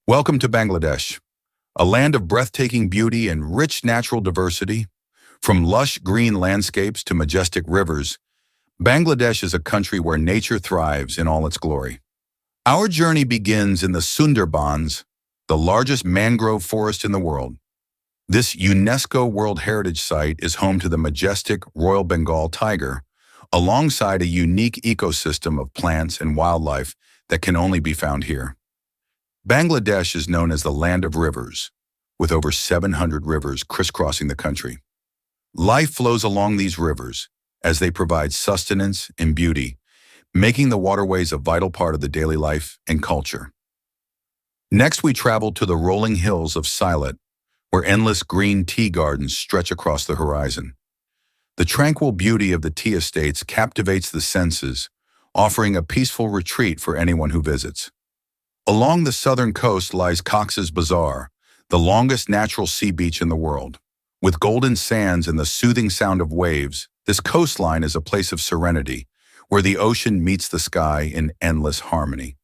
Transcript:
Welcome to Bangladesh, a land of breathtaking beauty and rich natural diversity. From lush green landscapes to majestic rivers, Bangladesh is a country where nature thrives in all its glory. Our journey begins in the Sundarbans, the largest mangrove forest in the world. This UNESCO World Heritage Site is home to the majestic Royal Bengal tiger, alongside a unique ecosystem of plants and wildlife that can only be found here. Bangladesh is known as the land of rivers, with over 700 rivers crisscrossing the country. Life flows along these rivers as they provide sustenance and beauty, making the waterways a vital part of the daily life and culture. Next, we travel to the rolling hills of Sylhet, where endless green tea gardens stretch across the horizon. The tranquil beauty of the tea estates captivates the senses, offering a peaceful retreat for anyone who visits. Along the southern coast lies Cox's Bazar, the longest natural sea beach in the world. With golden sands and the soothing sound of waves, this coastline is a place of serenity, where the ocean meets the sky in endless harmony.